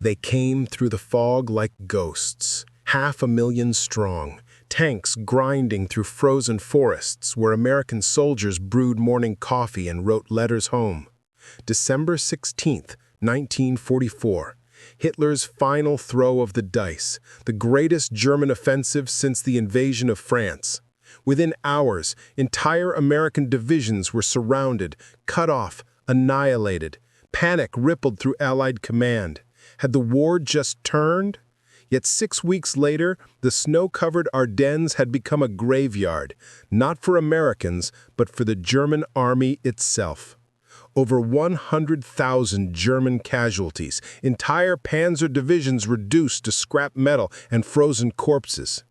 They came through the fog like ghosts, 500,000 strong, tanks grinding through frozen forests where American soldiers brewed morning coffee and wrote letters home. December 16th, 1944. Hitler's final throw of the dice, the greatest German offensive since the invasion of France. Within hours, entire American divisions were surrounded, cut off, annihilated. Panic rippled through Allied command. Had the war just turned? Yet 6 weeks later, the snow-covered Ardennes had become a graveyard, not for Americans, but for the German army itself. Over 100,000 German casualties, entire panzer divisions reduced to scrap metal and frozen corpses.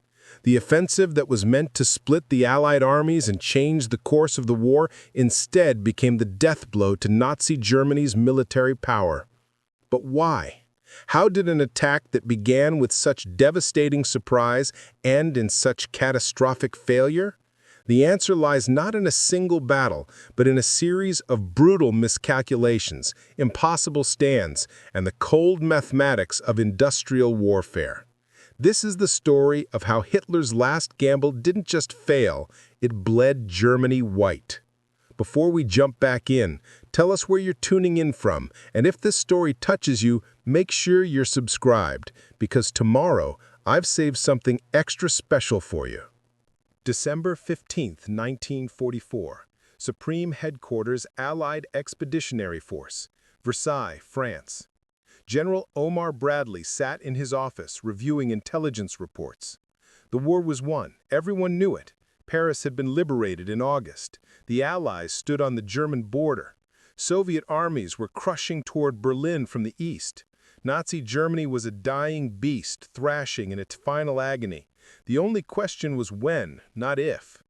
The offensive that was meant to split the Allied armies and change the course of the war instead became the death blow to Nazi Germany's military power. But why? How did an attack that began with such devastating surprise end in such catastrophic failure? The answer lies not in a single battle, but in a series of brutal miscalculations, impossible stands, and the cold mathematics of industrial warfare. This is the story of how Hitler's last gamble didn't just fail, it bled Germany white. Before we jump back in, tell us where you're tuning in from, and if this story touches you, make sure you're subscribed, because tomorrow I've saved something extra special for you. December 15th, 1944. Supreme Headquarters Allied Expeditionary Force, Versailles, France. General Omar Bradley sat in his office reviewing intelligence reports. The war was won. Everyone knew it. Paris had been liberated in August. The Allies stood on the German border. Soviet armies were crushing toward Berlin from the east. Nazi Germany was a dying beast, thrashing in its final agony. The only question was when, not if.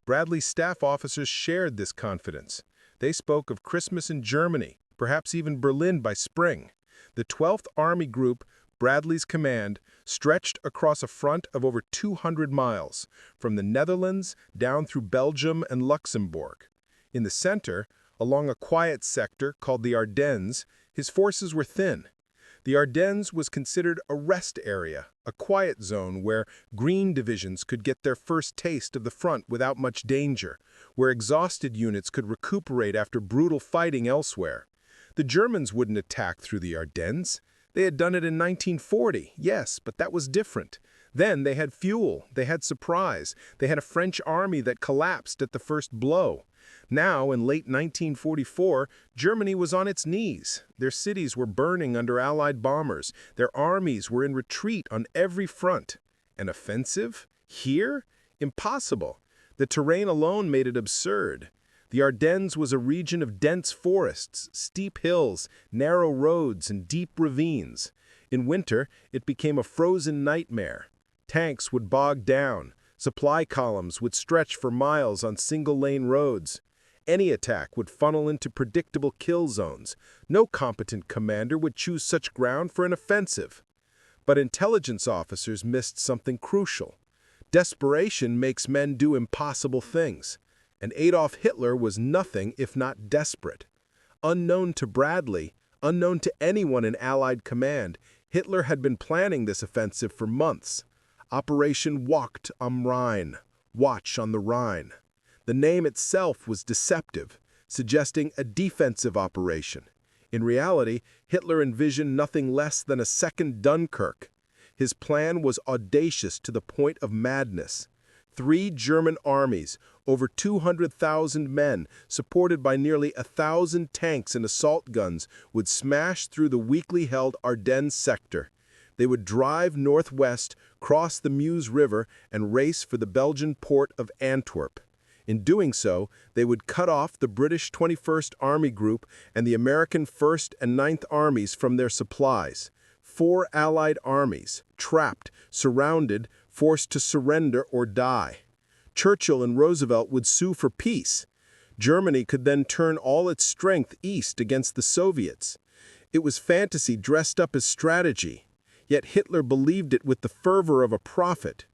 Bradley's staff officers shared this confidence. They spoke of Christmas in Germany, perhaps even Berlin by spring. The 12th Army Group, Bradley's command, stretched across a front of over 200 miles, from the Netherlands down through Belgium and Luxembourg. In the center, along a quiet sector called the Ardennes, his forces were thin. The Ardennes was considered a rest area, a quiet zone where green divisions could get their first taste of the front without much danger, where exhausted units could recuperate after brutal fighting elsewhere. The Germans wouldn't attack through the Ardennes. They had done it in 1940, yes, but that was different. Then they had fuel, they had surprise, they had a French army that collapsed at the first blow. Now, in late 1944, Germany was on its knees. Their cities were burning under Allied bombers. Their armies were in retreat on every front. An offensive? Here? Impossible. The terrain alone made it absurd. The Ardennes was a region of dense forests, steep hills, narrow roads, and deep ravines. In winter, it became a frozen nightmare. Tanks would bog down. Supply columns would stretch for miles on single-lane roads. Any attack would funnel into predictable kill zones. No competent commander would choose such ground for an offensive. But intelligence officers missed something crucial. Desperation makes men do impossible things. And Adolf Hitler was nothing if not desperate. Unknown to Bradley, unknown to anyone in Allied command, Hitler had been planning this offensive for months. Operation Wacht am Rhein, Watch on the Rhine. The name itself was deceptive, suggesting a defensive operation. In reality, Hitler envisioned nothing less than a second Dunkirk. His plan was audacious to the point of madness. 3 German armies, over 200,000 men, supported by nearly 1,000 tanks and assault guns, would smash through the weakly held Ardennes sector. They would drive northwest, cross the Meuse River, and race for the Belgian port of Antwerp. In doing so, they would cut off the British 21st Army Group and the American 1st and 9th Armies from their supplies. 4 Allied armies, trapped, surrounded, forced to surrender or die. Churchill and Roosevelt would sue for peace. Germany could then turn all its strength east against the Soviets. It was fantasy dressed up as strategy. Yet Hitler believed it with the fervor of a prophet.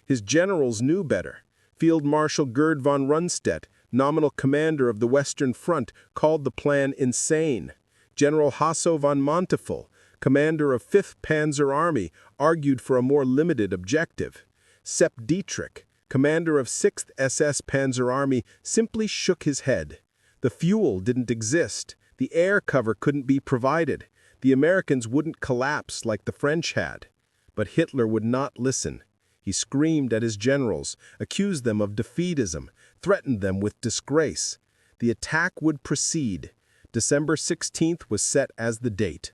His generals knew better. Field Marshal Gerd von Rundstedt, nominal commander of the Western Front, called the plan insane. General Hasso von Monteuffel, commander of 5th Panzer Army, argued for a more limited objective. Sepp Dietrich, commander of 6th SS Panzer Army, simply shook his head. The fuel didn't exist. The air cover couldn't be provided. The Americans wouldn't collapse like the French had. But Hitler would not listen. He screamed at his generals, accused them of defeatism, threatened them with disgrace. The attack would proceed. December 16th was set as the date.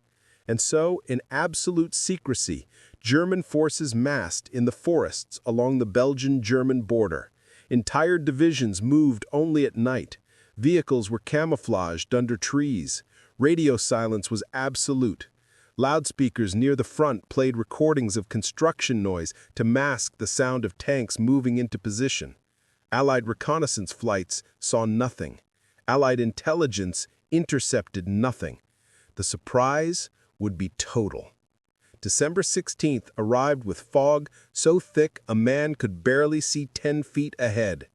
And so, in absolute secrecy, German forces massed in the forests along the Belgian-German border. Entire divisions moved only at night. Vehicles were camouflaged under trees. Radio silence was absolute. Loudspeakers near the front played recordings of construction noise to mask the sound of tanks moving into position. Allied reconnaissance flights saw nothing. Allied intelligence intercepted nothing. The surprise would be total. December 16th arrived with fog so thick a man could barely see 10 feet ahead.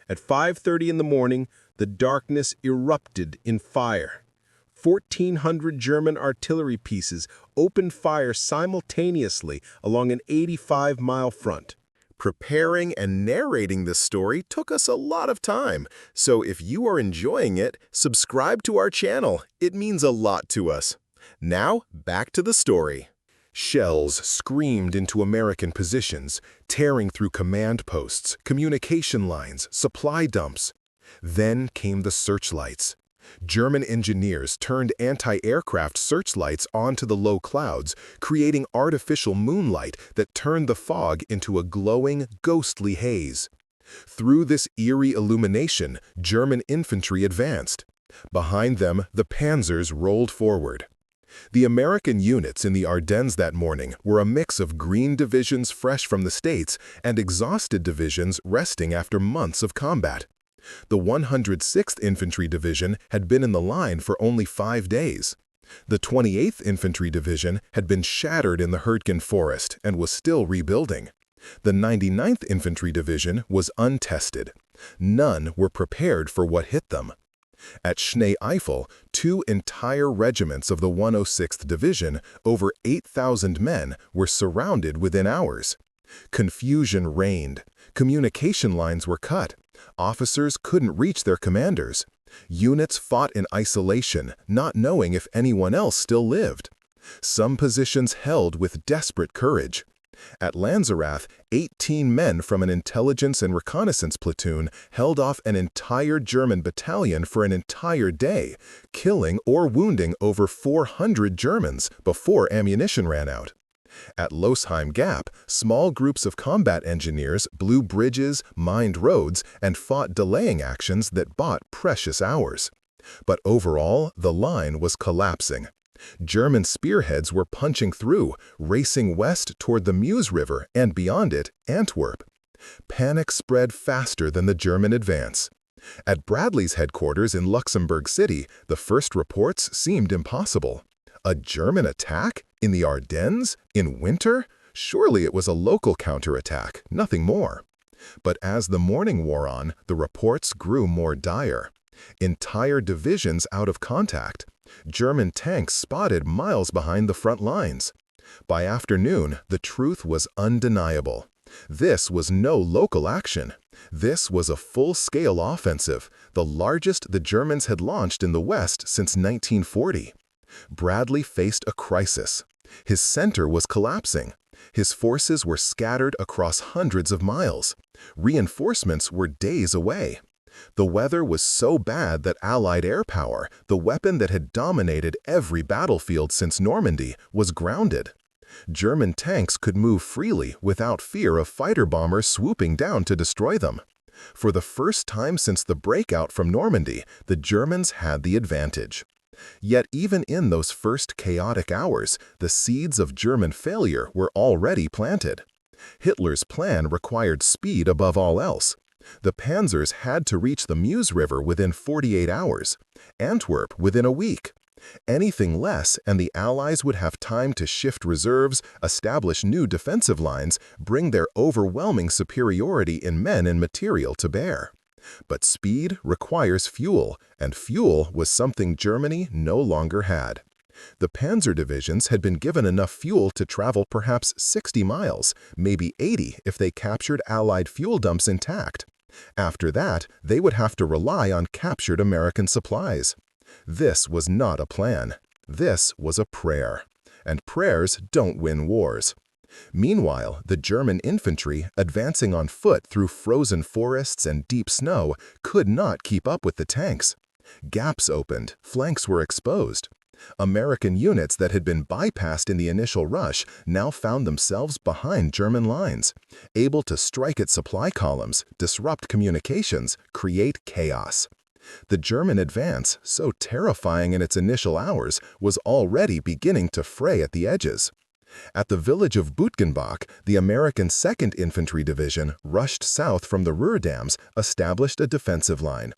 At 5:30 in the morning, the darkness erupted in fire. 1,400 German artillery pieces opened fire simultaneously along an 85-mile front. Preparing and narrating this story took us a lot of time, so if you are enjoying it, subscribe to our channel. It means a lot to us. Now, back to the story. Shells screamed into American positions, tearing through command posts, communication lines, supply dumps. Then came the searchlights. German engineers turned anti-aircraft searchlights onto the low clouds, creating artificial moonlight that turned the fog into a glowing, ghostly haze. Through this eerie illumination, German infantry advanced. Behind them, the panzers rolled forward. The American units in the Ardennes that morning were a mix of green divisions fresh from the States and exhausted divisions resting after months of combat. The 106th Infantry Division had been in the line for only 5 days. The 28th Infantry Division had been shattered in the Hürtgen Forest and was still rebuilding. The 99th Infantry Division was untested. None were prepared for what hit them. At Schnee-Eifel, 2 entire regiments of the 106th Division, over 8,000 men, were surrounded within hours. Confusion reigned. Communication lines were cut. Officers couldn't reach their commanders. Units fought in isolation, not knowing if anyone else still lived. Some positions held with desperate courage. At Lanzerath, 18 men from an intelligence and reconnaissance platoon held off an entire German battalion for an entire day, killing or wounding over 400 Germans before ammunition ran out. At Losheim Gap, small groups of combat engineers blew bridges, mined roads, and fought delaying actions that bought precious hours. But overall, the line was collapsing. German spearheads were punching through, racing west toward the Meuse River and beyond it, Antwerp. Panic spread faster than the German advance. At Bradley's headquarters in Luxembourg City, the first reports seemed impossible. A German attack? In the Ardennes? In winter? Surely it was a local counterattack, nothing more. But as the morning wore on, the reports grew more dire. Entire divisions out of contact. German tanks spotted miles behind the front lines. By afternoon, the truth was undeniable. This was no local action. This was a full-scale offensive, the largest the Germans had launched in the West since 1940. Bradley faced a crisis. His center was collapsing. His forces were scattered across hundreds of miles. Reinforcements were days away. The weather was so bad that Allied air power, the weapon that had dominated every battlefield since Normandy, was grounded. German tanks could move freely without fear of fighter bombers swooping down to destroy them. For the first time since the breakout from Normandy, the Germans had the advantage. Yet even in those first chaotic hours, the seeds of German failure were already planted. Hitler's plan required speed above all else. The panzers had to reach the Meuse River within 48 hours, Antwerp within a week. Anything less, and the Allies would have time to shift reserves, establish new defensive lines, bring their overwhelming superiority in men and material to bear. But speed requires fuel, and fuel was something Germany no longer had. The panzer divisions had been given enough fuel to travel perhaps 60 miles, maybe 80 if they captured Allied fuel dumps intact. After that, they would have to rely on captured American supplies. This was not a plan. This was a prayer. And prayers don't win wars. Meanwhile, the German infantry, advancing on foot through frozen forests and deep snow, could not keep up with the tanks. Gaps opened, flanks were exposed. American units that had been bypassed in the initial rush now found themselves behind German lines, able to strike at supply columns, disrupt communications, create chaos. The German advance, so terrifying in its initial hours, was already beginning to fray at the edges. At the village of Butgenbach, the American 2nd Infantry Division rushed south from the Ruhr dams, established a defensive line.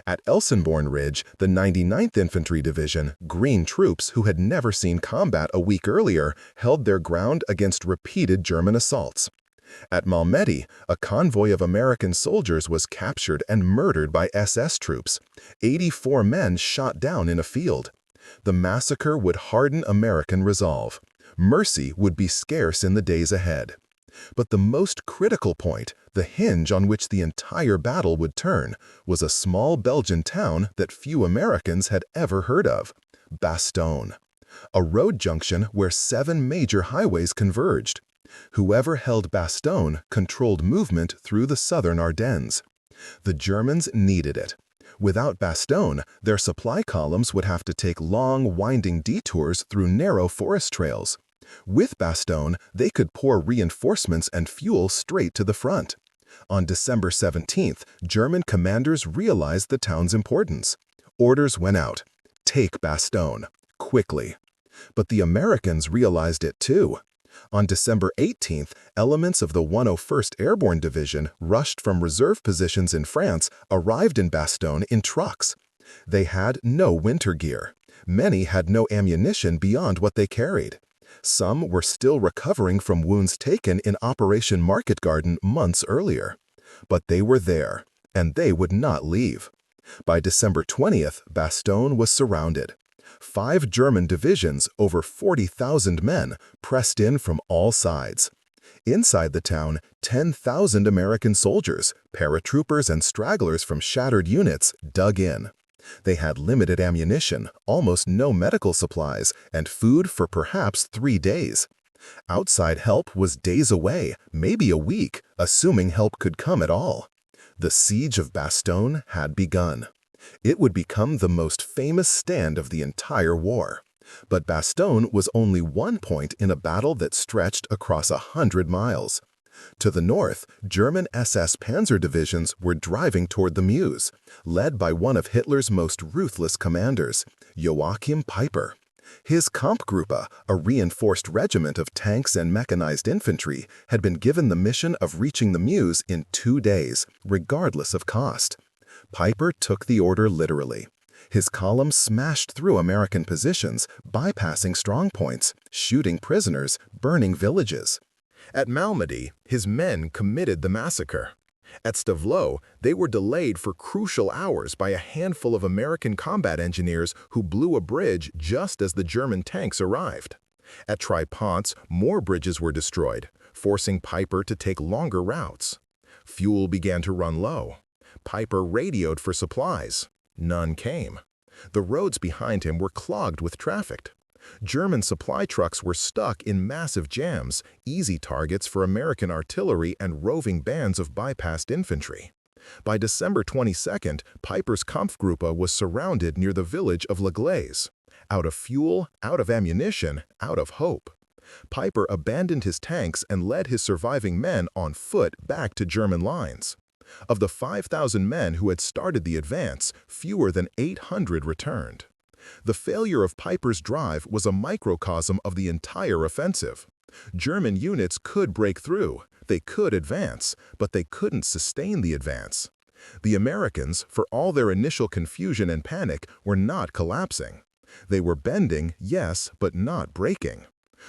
At Elsenborn Ridge, the 99th Infantry Division, green troops who had never seen combat a week earlier, held their ground against repeated German assaults. At Malmedy, a convoy of American soldiers was captured and murdered by SS troops. 84 men shot down in a field. The massacre would harden American resolve. Mercy would be scarce in the days ahead. But the most critical point, the hinge on which the entire battle would turn, was a small Belgian town that few Americans had ever heard of, Bastogne, a road junction where 7 major highways converged. Whoever held Bastogne controlled movement through the southern Ardennes. The Germans needed it. Without Bastogne, their supply columns would have to take long, winding detours through narrow forest trails. With Bastogne, they could pour reinforcements and fuel straight to the front. On December 17th, German commanders realized the town's importance. Orders went out. Take Bastogne, quickly. But the Americans realized it too. On December 18th, elements of the 101st Airborne Division, rushed from reserve positions in France, arrived in Bastogne in trucks. They had no winter gear. Many had no ammunition beyond what they carried. Some were still recovering from wounds taken in Operation Market Garden months earlier. But they were there, and they would not leave. By December 20th, Bastogne was surrounded. 5 German divisions, over 40,000 men, pressed in from all sides. Inside the town, 10,000 American soldiers, paratroopers and stragglers from shattered units, dug in. They had limited ammunition, almost no medical supplies, and food for perhaps 3 days. Outside help was days away, maybe a week, assuming help could come at all. The siege of Bastogne had begun. It would become the most famous stand of the entire war. But Bastogne was only one point in a battle that stretched across 100 miles. To the north, German SS panzer divisions were driving toward the Meuse, led by one of Hitler's most ruthless commanders, Joachim Peiper. His Kampfgruppe, a reinforced regiment of tanks and mechanized infantry, had been given the mission of reaching the Meuse in 2 days, regardless of cost. Peiper took the order literally. His column smashed through American positions, bypassing strongpoints, shooting prisoners, burning villages. At Malmedy, his men committed the massacre. At Stavelot, they were delayed for crucial hours by a handful of American combat engineers who blew a bridge just as the German tanks arrived. At Tripons, more bridges were destroyed, forcing Peiper to take longer routes. Fuel began to run low. Peiper radioed for supplies. None came. The roads behind him were clogged with traffic. German supply trucks were stuck in massive jams, easy targets for American artillery and roving bands of bypassed infantry. By December 22nd, Peiper's Kampfgruppe was surrounded near the village of La Glaise. Out of fuel, out of ammunition, out of hope. Peiper abandoned his tanks and led his surviving men on foot back to German lines. Of the 5,000 men who had started the advance, fewer than 800 returned. The failure of Peiper's drive was a microcosm of the entire offensive. German units could break through, they could advance, but they couldn't sustain the advance. The Americans, for all their initial confusion and panic, were not collapsing. They were bending, yes, but not breaking.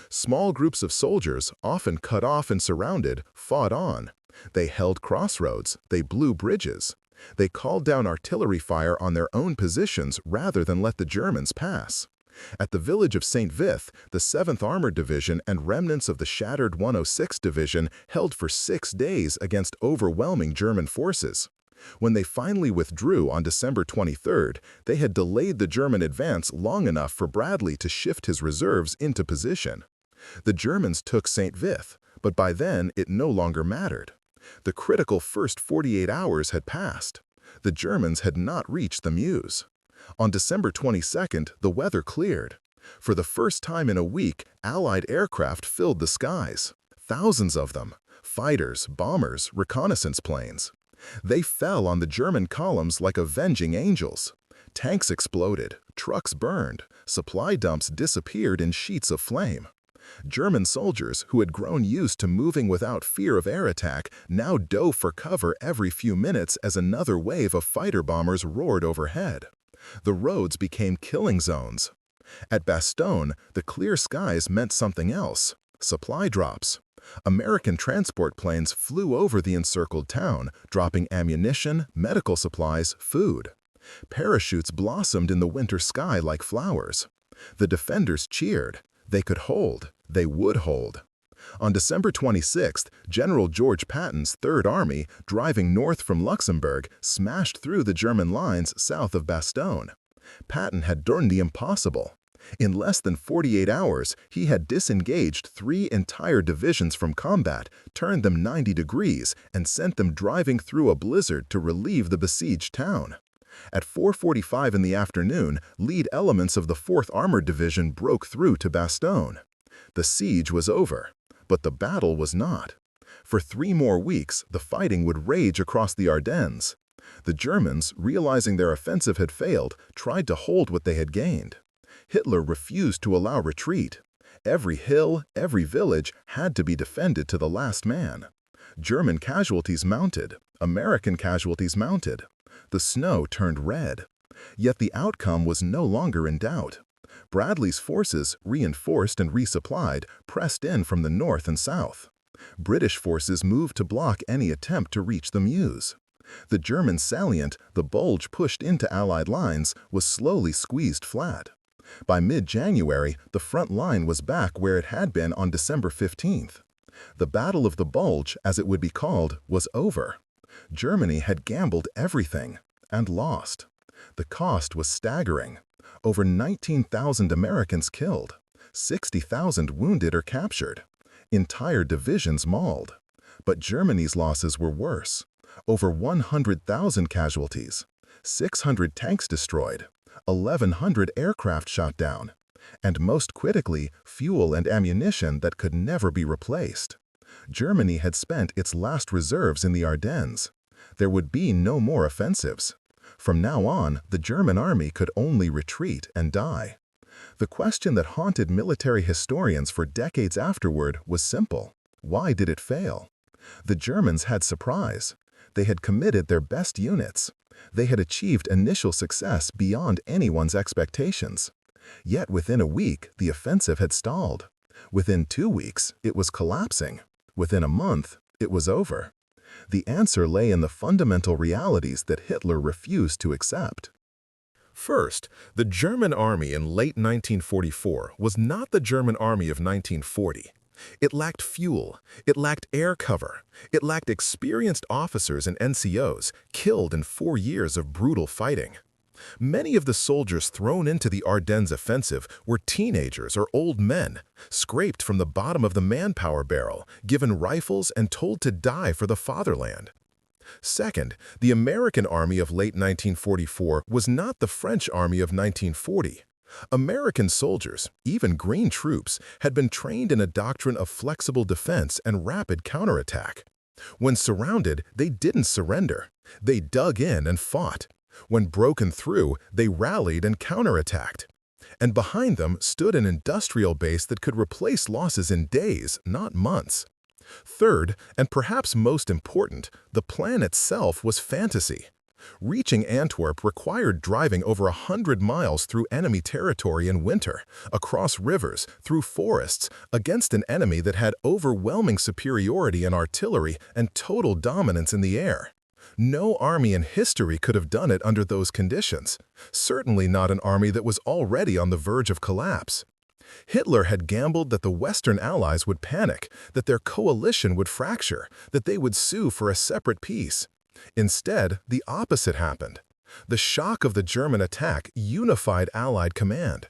Small groups of soldiers, often cut off and surrounded, fought on. They held crossroads, they blew bridges. They called down artillery fire on their own positions rather than let the Germans pass. At the village of St. Vith, the 7th Armored Division and remnants of the shattered 106th Division held for 6 days against overwhelming German forces. When they finally withdrew on December 23rd, they had delayed the German advance long enough for Bradley to shift his reserves into position. The Germans took St. Vith, but by then it no longer mattered. The critical first 48 hours had passed. The Germans had not reached the Meuse. On December 22nd, the weather cleared. For the first time in a week, Allied aircraft filled the skies. Thousands of them. Fighters, bombers, reconnaissance planes. They fell on the German columns like avenging angels. Tanks exploded, trucks burned, supply dumps disappeared in sheets of flame. German soldiers, who had grown used to moving without fear of air attack, now dove for cover every few minutes as another wave of fighter bombers roared overhead. The roads became killing zones. At Bastogne, the clear skies meant something else: supply drops. American transport planes flew over the encircled town, dropping ammunition, medical supplies, food. Parachutes blossomed in the winter sky like flowers. The defenders cheered. They could hold. They would hold. On December 26th, General George Patton's Third Army, driving north from Luxembourg, smashed through the German lines south of Bastogne. Patton had done the impossible. In less than 48 hours, he had disengaged 3 entire divisions from combat, turned them 90 degrees, and sent them driving through a blizzard to relieve the besieged town. At 4:45 in the afternoon, lead elements of the 4th Armored Division broke through to Bastogne. The siege was over, but the battle was not. For 3 more weeks, the fighting would rage across the Ardennes. The Germans, realizing their offensive had failed, tried to hold what they had gained. Hitler refused to allow retreat. Every hill, every village had to be defended to the last man. German casualties mounted. American casualties mounted. The snow turned red. Yet the outcome was no longer in doubt. Bradley's forces, reinforced and resupplied, pressed in from the north and south. British forces moved to block any attempt to reach the Meuse. The German salient, the bulge pushed into Allied lines, was slowly squeezed flat. By mid-January, the front line was back where it had been on December 15th. The Battle of the Bulge, as it would be called, was over. Germany had gambled everything and lost. The cost was staggering. Over 19,000 Americans killed, 60,000 wounded or captured, entire divisions mauled. But Germany's losses were worse. Over 100,000 casualties, 600 tanks destroyed, 1,100 aircraft shot down, and most critically, fuel and ammunition that could never be replaced. Germany had spent its last reserves in the Ardennes. There would be no more offensives. From now on, the German army could only retreat and die. The question that haunted military historians for decades afterward was simple: why did it fail? The Germans had surprise. They had committed their best units. They had achieved initial success beyond anyone's expectations. Yet within a week, the offensive had stalled. Within 2 weeks, it was collapsing. Within a month, it was over. The answer lay in the fundamental realities that Hitler refused to accept. First, the German army in late 1944 was not the German army of 1940. It lacked fuel, it lacked air cover, it lacked experienced officers and NCOs killed in 4 years of brutal fighting. Many of the soldiers thrown into the Ardennes offensive were teenagers or old men, scraped from the bottom of the manpower barrel, given rifles and told to die for the fatherland. Second, the American army of late 1944 was not the French army of 1940. American soldiers, even green troops, had been trained in a doctrine of flexible defense and rapid counterattack. When surrounded, they didn't surrender. They dug in and fought. When broken through, they rallied and counterattacked. And behind them stood an industrial base that could replace losses in days, not months. Third, and perhaps most important, the plan itself was fantasy. Reaching Antwerp required driving over 100 miles through enemy territory in winter, across rivers, through forests, against an enemy that had overwhelming superiority in artillery and total dominance in the air. No army in history could have done it under those conditions, certainly not an army that was already on the verge of collapse. Hitler had gambled that the Western Allies would panic, that their coalition would fracture, that they would sue for a separate peace. Instead, the opposite happened. The shock of the German attack unified Allied command.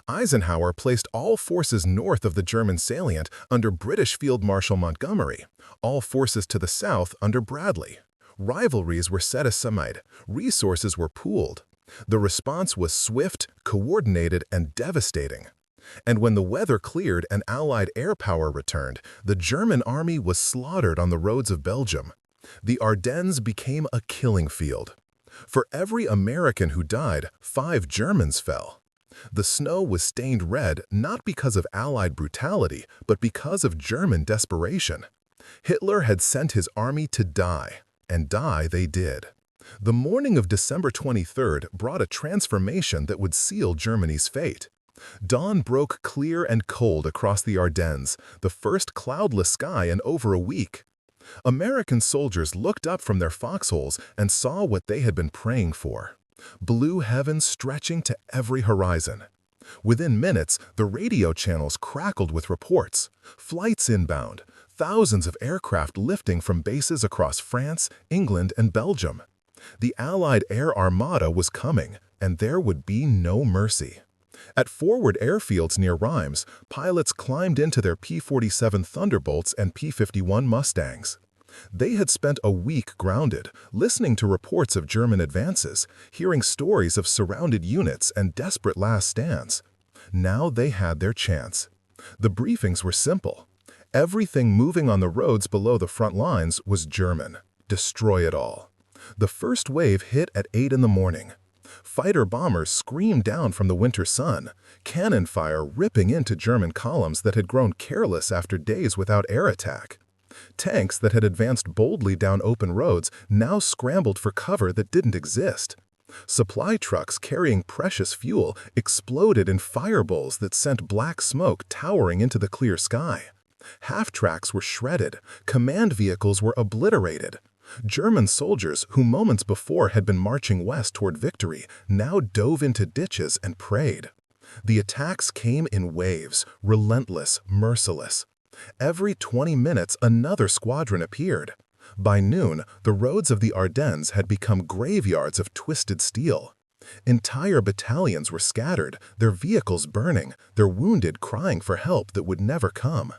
Eisenhower placed all forces north of the German salient under British Field Marshal Montgomery, all forces to the south under Bradley. Rivalries were set aside, resources were pooled. The response was swift, coordinated, and devastating. And when the weather cleared and Allied air power returned, the German army was slaughtered on the roads of Belgium. The Ardennes became a killing field. For every American who died, 5 Germans fell. The snow was stained red not because of Allied brutality, but because of German desperation. Hitler had sent his army to die, and die they did. The morning of December 23rd brought a transformation that would seal Germany's fate. Dawn broke clear and cold across the Ardennes, the first cloudless sky in over a week. American soldiers looked up from their foxholes and saw what they had been praying for: blue heavens stretching to every horizon. Within minutes, the radio channels crackled with reports: flights inbound, thousands of aircraft lifting from bases across France, England, and Belgium. The Allied air armada was coming, and there would be no mercy. At forward airfields near Reims, pilots climbed into their P-47 Thunderbolts and P-51 Mustangs. They had spent a week grounded, listening to reports of German advances, hearing stories of surrounded units and desperate last stands. Now they had their chance. The briefings were simple. Everything moving on the roads below the front lines was German. Destroy it all. The first wave hit at 8 in the morning. Fighter-bombers screamed down from the winter sun, cannon fire ripping into German columns that had grown careless after days without air attack. Tanks that had advanced boldly down open roads now scrambled for cover that didn't exist. Supply trucks carrying precious fuel exploded in fireballs that sent black smoke towering into the clear sky. Half-tracks were shredded, command vehicles were obliterated. German soldiers, who moments before had been marching west toward victory, now dove into ditches and prayed. The attacks came in waves, relentless, merciless. Every 20 minutes, another squadron appeared. By noon, the roads of the Ardennes had become graveyards of twisted steel. Entire battalions were scattered, their vehicles burning, their wounded crying for help that would never come.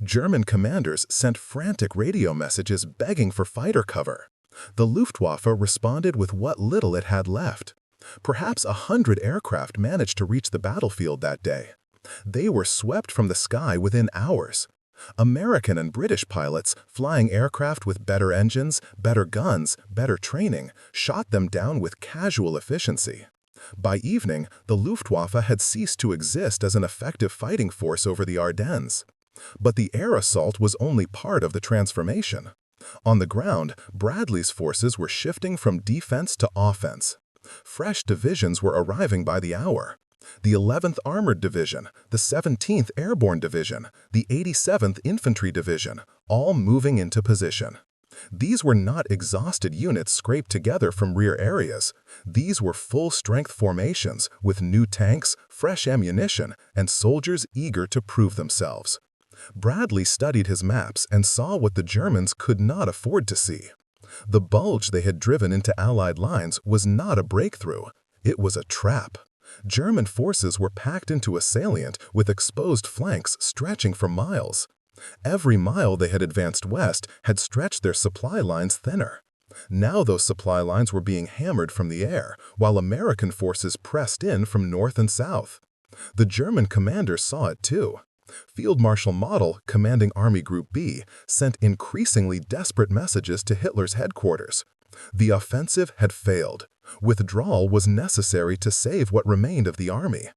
German commanders sent frantic radio messages begging for fighter cover. The Luftwaffe responded with what little it had left. Perhaps 100 aircraft managed to reach the battlefield that day. They were swept from the sky within hours. American and British pilots, flying aircraft with better engines, better guns, better training, shot them down with casual efficiency. By evening, the Luftwaffe had ceased to exist as an effective fighting force over the Ardennes. But the air assault was only part of the transformation. On the ground, Bradley's forces were shifting from defense to offense. Fresh divisions were arriving by the hour. The 11th Armored Division, the 17th Airborne Division, the 87th Infantry Division, all moving into position. These were not exhausted units scraped together from rear areas. These were full-strength formations with new tanks, fresh ammunition, and soldiers eager to prove themselves. Bradley studied his maps and saw what the Germans could not afford to see. The bulge they had driven into Allied lines was not a breakthrough. It was a trap. German forces were packed into a salient with exposed flanks stretching for miles. Every mile they had advanced west had stretched their supply lines thinner. Now those supply lines were being hammered from the air, while American forces pressed in from north and south. The German commanders saw it too. Field Marshal Model, commanding Army Group B, sent increasingly desperate messages to Hitler's headquarters. The offensive had failed. Withdrawal was necessary to save what remained of the army.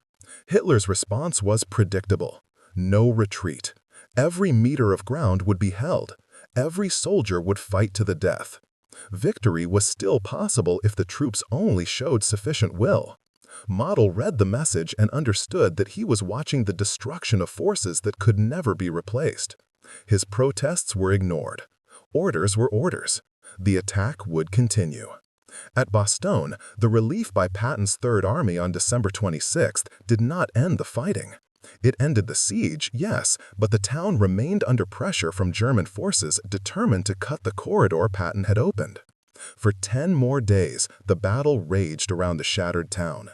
Hitler's response was predictable: no retreat. Every meter of ground would be held. Every soldier would fight to the death. Victory was still possible if the troops only showed sufficient will. Model read the message and understood that he was watching the destruction of forces that could never be replaced. His protests were ignored. Orders were orders. The attack would continue. At Bastogne, the relief by Patton's Third Army on December 26th did not end the fighting. It ended the siege, yes, but the town remained under pressure from German forces determined to cut the corridor Patton had opened. For 10 more days, the battle raged around the shattered town.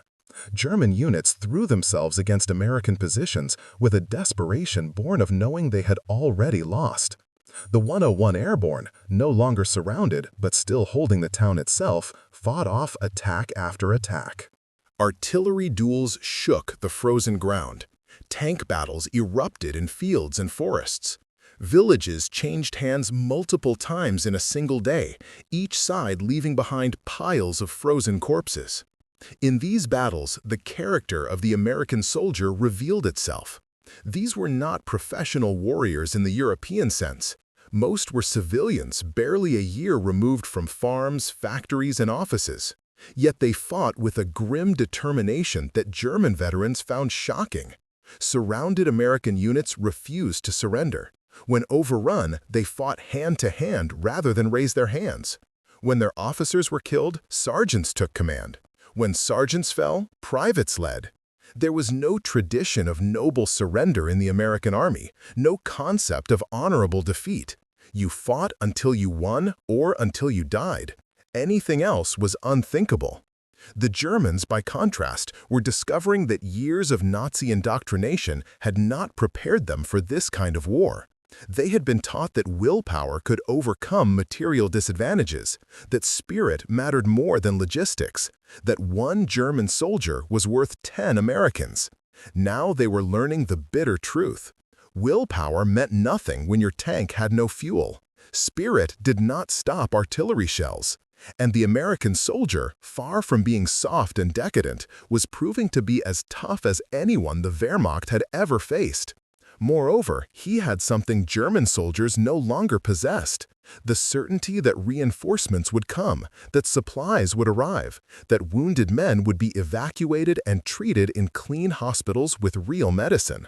German units threw themselves against American positions with a desperation born of knowing they had already lost. The 101 Airborne, no longer surrounded but still holding the town itself, fought off attack after attack. Artillery duels shook the frozen ground. Tank battles erupted in fields and forests. Villages changed hands multiple times in a single day, each side leaving behind piles of frozen corpses. In these battles, the character of the American soldier revealed itself. These were not professional warriors in the European sense. Most were civilians barely a year removed from farms, factories, and offices. Yet they fought with a grim determination that German veterans found shocking. Surrounded American units refused to surrender. When overrun, they fought hand-to-hand rather than raise their hands. When their officers were killed, sergeants took command. When sergeants fell, privates led. There was no tradition of noble surrender in the American army, no concept of honorable defeat. You fought until you won or until you died. Anything else was unthinkable. The Germans, by contrast, were discovering that years of Nazi indoctrination had not prepared them for this kind of war. They had been taught that willpower could overcome material disadvantages, that spirit mattered more than logistics, that one German soldier was worth 10 Americans. Now they were learning the bitter truth. Willpower meant nothing when your tank had no fuel. Spirit did not stop artillery shells. And the American soldier, far from being soft and decadent, was proving to be as tough as anyone the Wehrmacht had ever faced. Moreover, he had something German soldiers no longer possessed: the certainty that reinforcements would come, that supplies would arrive, that wounded men would be evacuated and treated in clean hospitals with real medicine.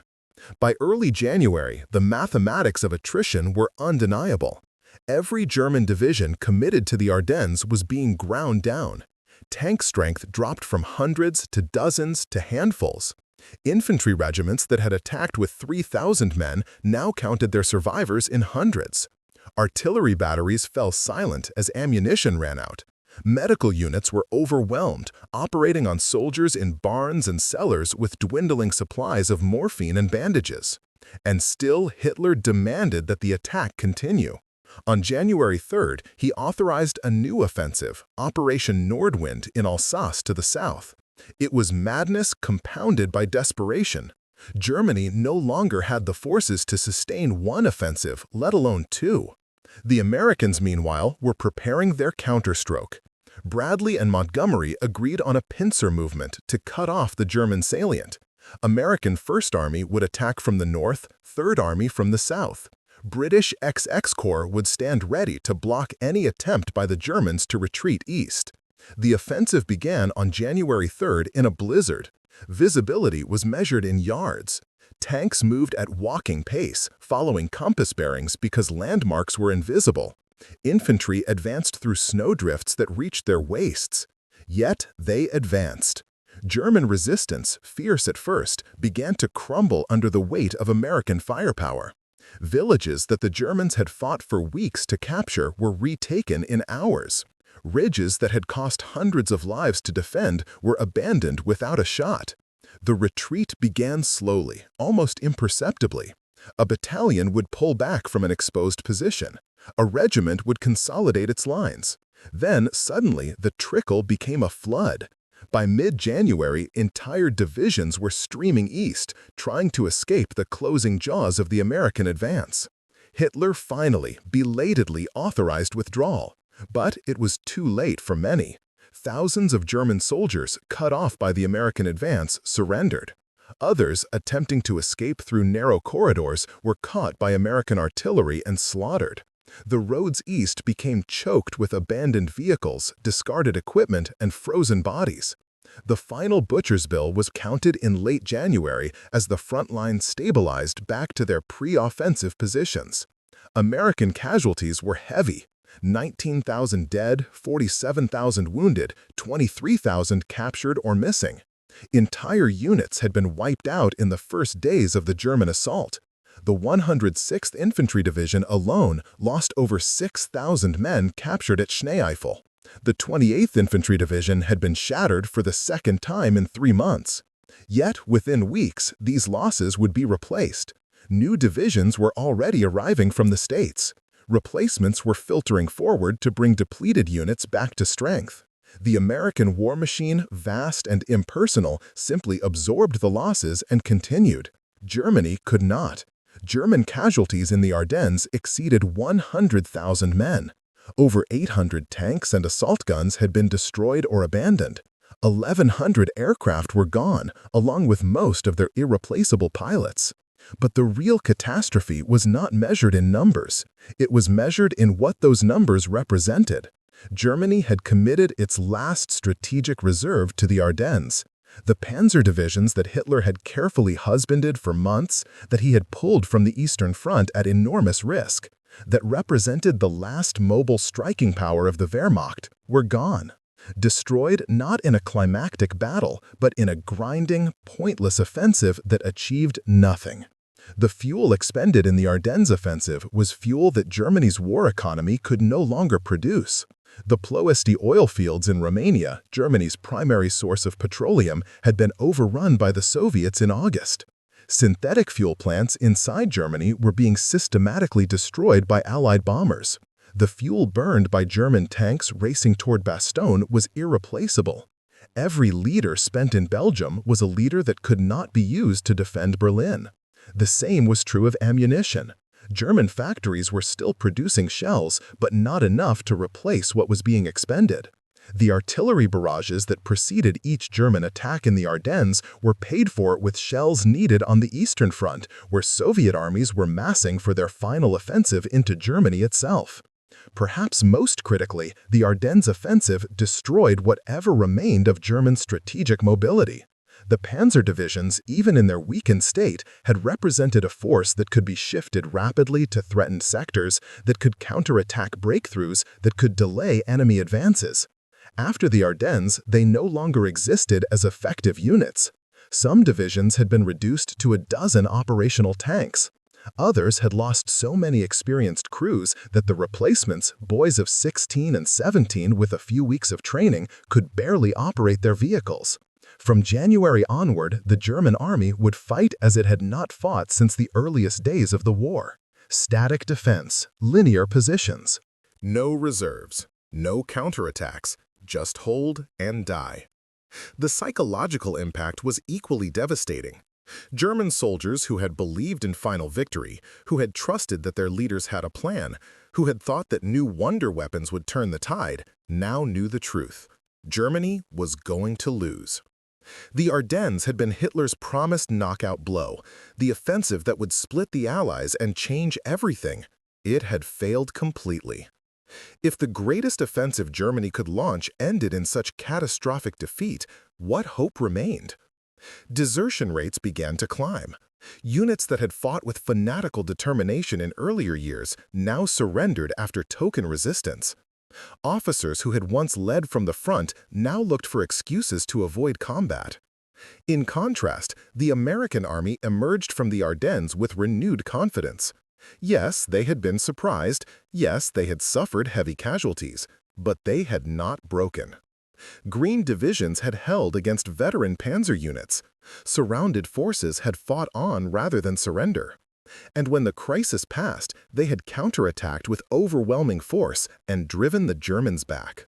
By early January, the mathematics of attrition were undeniable. Every German division committed to the Ardennes was being ground down. Tank strength dropped from hundreds to dozens to handfuls. Infantry regiments that had attacked with 3,000 men now counted their survivors in hundreds. Artillery batteries fell silent as ammunition ran out. Medical units were overwhelmed, operating on soldiers in barns and cellars with dwindling supplies of morphine and bandages. And still Hitler demanded that the attack continue. On January 3rd, he authorized a new offensive, Operation Nordwind, in Alsace to the south. It was madness compounded by desperation. Germany no longer had the forces to sustain one offensive, let alone two. The Americans, meanwhile, were preparing their counterstroke. Bradley and Montgomery agreed on a pincer movement to cut off the German salient. American First Army would attack from the north, Third Army from the south. British XX Corps would stand ready to block any attempt by the Germans to retreat east. The offensive began on January 3rd in a blizzard. Visibility was measured in yards. Tanks moved at walking pace, following compass bearings because landmarks were invisible. Infantry advanced through snowdrifts that reached their waists. Yet they advanced. German resistance, fierce at first, began to crumble under the weight of American firepower. Villages that the Germans had fought for weeks to capture were retaken in hours. Ridges that had cost hundreds of lives to defend were abandoned without a shot. The retreat began slowly, almost imperceptibly. A battalion would pull back from an exposed position. A regiment would consolidate its lines. Then, suddenly, the trickle became a flood. By mid-January, entire divisions were streaming east, trying to escape the closing jaws of the American advance. Hitler finally, belatedly authorized withdrawal. But it was too late for many. Thousands of German soldiers, cut off by the American advance, surrendered. Others, attempting to escape through narrow corridors, were caught by American artillery and slaughtered. The roads east became choked with abandoned vehicles, discarded equipment, and frozen bodies. The final butcher's bill was counted in late January as the front line stabilized back to their pre-offensive positions. American casualties were heavy. 19,000 dead, 47,000 wounded, 23,000 captured or missing. Entire units had been wiped out in the first days of the German assault. The 106th Infantry Division alone lost over 6,000 men captured at Schneeifel. The 28th Infantry Division had been shattered for the second time in 3 months. Yet, within weeks, these losses would be replaced. New divisions were already arriving from the States. Replacements were filtering forward to bring depleted units back to strength. The American war machine, vast and impersonal, simply absorbed the losses and continued. Germany could not. German casualties in the Ardennes exceeded 100,000 men. Over 800 tanks and assault guns had been destroyed or abandoned. 1,100 aircraft were gone, along with most of their irreplaceable pilots. But the real catastrophe was not measured in numbers. It was measured in what those numbers represented. Germany had committed its last strategic reserve to the Ardennes. The panzer divisions that Hitler had carefully husbanded for months, that he had pulled from the Eastern Front at enormous risk, that represented the last mobile striking power of the Wehrmacht, were gone. Destroyed not in a climactic battle, but in a grinding, pointless offensive that achieved nothing. The fuel expended in the Ardennes offensive was fuel that Germany's war economy could no longer produce. The Ploesti oil fields in Romania, Germany's primary source of petroleum, had been overrun by the Soviets in August. Synthetic fuel plants inside Germany were being systematically destroyed by Allied bombers. The fuel burned by German tanks racing toward Bastogne was irreplaceable. Every liter spent in Belgium was a liter that could not be used to defend Berlin. The same was true of ammunition. German factories were still producing shells, but not enough to replace what was being expended. The artillery barrages that preceded each German attack in the Ardennes were paid for with shells needed on the Eastern Front, where Soviet armies were massing for their final offensive into Germany itself. Perhaps most critically, the Ardennes offensive destroyed whatever remained of German strategic mobility. The panzer divisions, even in their weakened state, had represented a force that could be shifted rapidly to threatened sectors, that could counterattack breakthroughs, that could delay enemy advances. After the Ardennes, they no longer existed as effective units. Some divisions had been reduced to a dozen operational tanks. Others had lost so many experienced crews that the replacements, boys of 16 and 17 with a few weeks of training, could barely operate their vehicles. From January onward, the German army would fight as it had not fought since the earliest days of the war. Static defense, linear positions. No reserves, no counterattacks, just hold and die. The psychological impact was equally devastating. German soldiers who had believed in final victory, who had trusted that their leaders had a plan, who had thought that new wonder weapons would turn the tide, now knew the truth. Germany was going to lose. The Ardennes had been Hitler's promised knockout blow, the offensive that would split the Allies and change everything. It had failed completely. If the greatest offensive Germany could launch ended in such catastrophic defeat, what hope remained? Desertion rates began to climb. Units that had fought with fanatical determination in earlier years now surrendered after token resistance. Officers who had once led from the front now looked for excuses to avoid combat. In contrast, the American army emerged from the Ardennes with renewed confidence. Yes, they had been surprised. Yes, they had suffered heavy casualties, but they had not broken. Green divisions had held against veteran panzer units. Surrounded forces had fought on rather than surrender. And when the crisis passed, they had counterattacked with overwhelming force and driven the Germans back.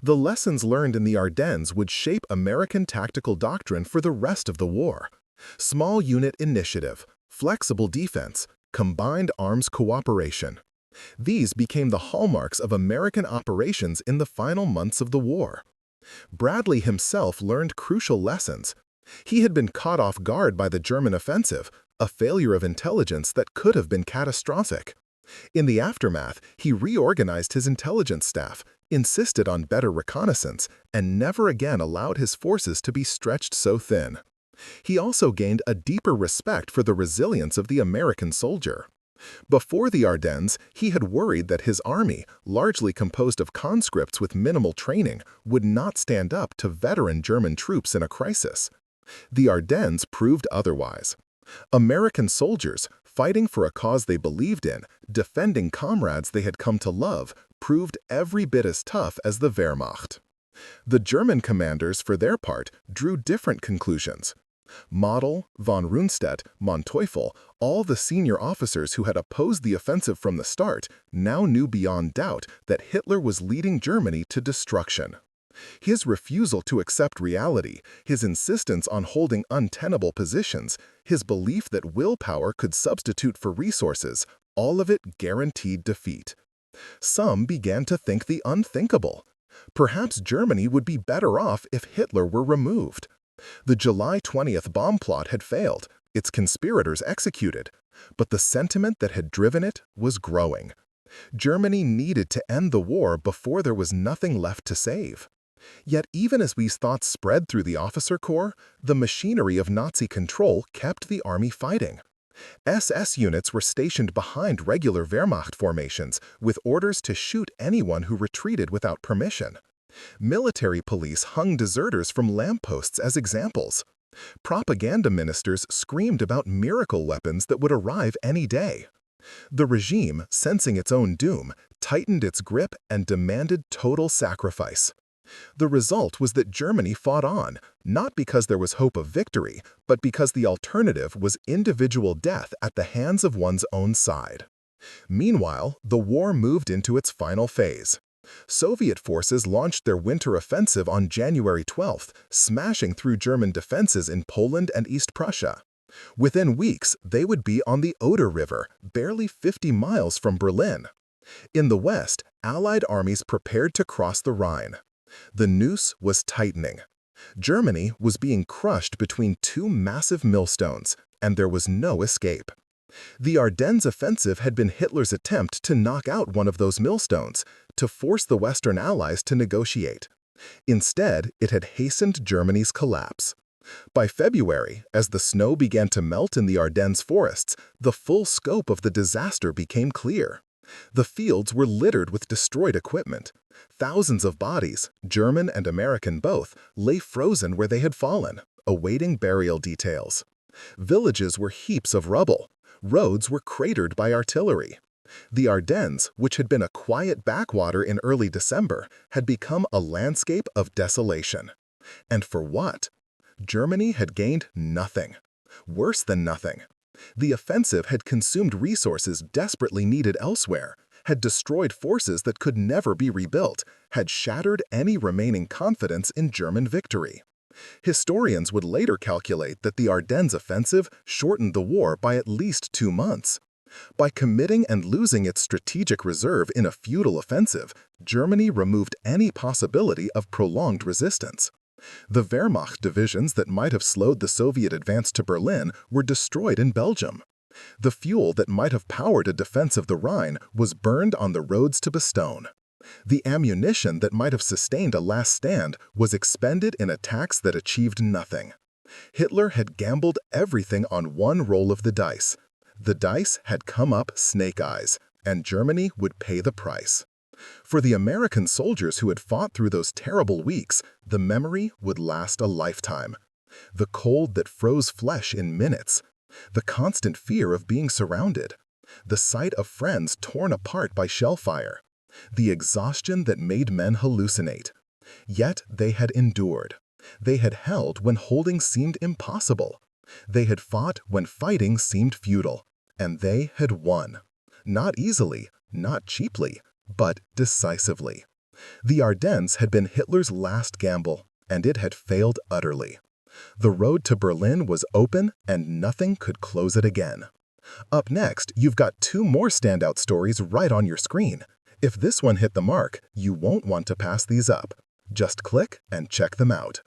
The lessons learned in the Ardennes would shape American tactical doctrine for the rest of the war. Small unit initiative, flexible defense, combined arms cooperation. These became the hallmarks of American operations in the final months of the war. Bradley himself learned crucial lessons. He had been caught off guard by the German offensive, a failure of intelligence that could have been catastrophic. In the aftermath, he reorganized his intelligence staff, insisted on better reconnaissance, and never again allowed his forces to be stretched so thin. He also gained a deeper respect for the resilience of the American soldier. Before the Ardennes, he had worried that his army, largely composed of conscripts with minimal training, would not stand up to veteran German troops in a crisis. The Ardennes proved otherwise. American soldiers, fighting for a cause they believed in, defending comrades they had come to love, proved every bit as tough as the Wehrmacht. The German commanders, for their part, drew different conclusions. Model, von Rundstedt, Manteuffel, all the senior officers who had opposed the offensive from the start, now knew beyond doubt that Hitler was leading Germany to destruction. His refusal to accept reality, his insistence on holding untenable positions, his belief that willpower could substitute for resources, all of it guaranteed defeat. Some began to think the unthinkable. Perhaps Germany would be better off if Hitler were removed. The July 20th bomb plot had failed, its conspirators executed, but the sentiment that had driven it was growing. Germany needed to end the war before there was nothing left to save. Yet even as these thoughts spread through the officer corps, the machinery of Nazi control kept the army fighting. SS units were stationed behind regular Wehrmacht formations with orders to shoot anyone who retreated without permission. Military police hung deserters from lampposts as examples. Propaganda ministers screamed about miracle weapons that would arrive any day. The regime, sensing its own doom, tightened its grip and demanded total sacrifice. The result was that Germany fought on, not because there was hope of victory, but because the alternative was individual death at the hands of one's own side. Meanwhile, the war moved into its final phase. Soviet forces launched their winter offensive on January 12th, smashing through German defenses in Poland and East Prussia. Within weeks, they would be on the Oder River, barely 50 miles from Berlin. In the west, Allied armies prepared to cross the Rhine. The noose was tightening. Germany was being crushed between two massive millstones, and there was no escape. The Ardennes offensive had been Hitler's attempt to knock out one of those millstones, to force the Western Allies to negotiate. Instead, it had hastened Germany's collapse. By February, as the snow began to melt in the Ardennes forests, the full scope of the disaster became clear. The fields were littered with destroyed equipment. Thousands of bodies, German and American both, lay frozen where they had fallen, awaiting burial details. Villages were heaps of rubble. Roads were cratered by artillery. The Ardennes, which had been a quiet backwater in early December, had become a landscape of desolation. And for what? Germany had gained nothing. Worse than nothing. The offensive had consumed resources desperately needed elsewhere, had destroyed forces that could never be rebuilt, had shattered any remaining confidence in German victory. Historians would later calculate that the Ardennes offensive shortened the war by at least 2 months. By committing and losing its strategic reserve in a futile offensive, Germany removed any possibility of prolonged resistance. The Wehrmacht divisions that might have slowed the Soviet advance to Berlin were destroyed in Belgium. The fuel that might have powered a defense of the Rhine was burned on the roads to Bastogne. The ammunition that might have sustained a last stand was expended in attacks that achieved nothing. Hitler had gambled everything on one roll of the dice. The dice had come up snake eyes, and Germany would pay the price. For the American soldiers who had fought through those terrible weeks, the memory would last a lifetime. The cold that froze flesh in minutes, the constant fear of being surrounded, the sight of friends torn apart by shell fire, the exhaustion that made men hallucinate. Yet they had endured. They had held when holding seemed impossible. They had fought when fighting seemed futile. And they had won. Not easily, not cheaply, but decisively. The Ardennes had been Hitler's last gamble, and it had failed utterly. The road to Berlin was open, and nothing could close it again. Up next, you've got 2 more standout stories right on your screen. If this one hit the mark, you won't want to pass these up. Just click and check them out.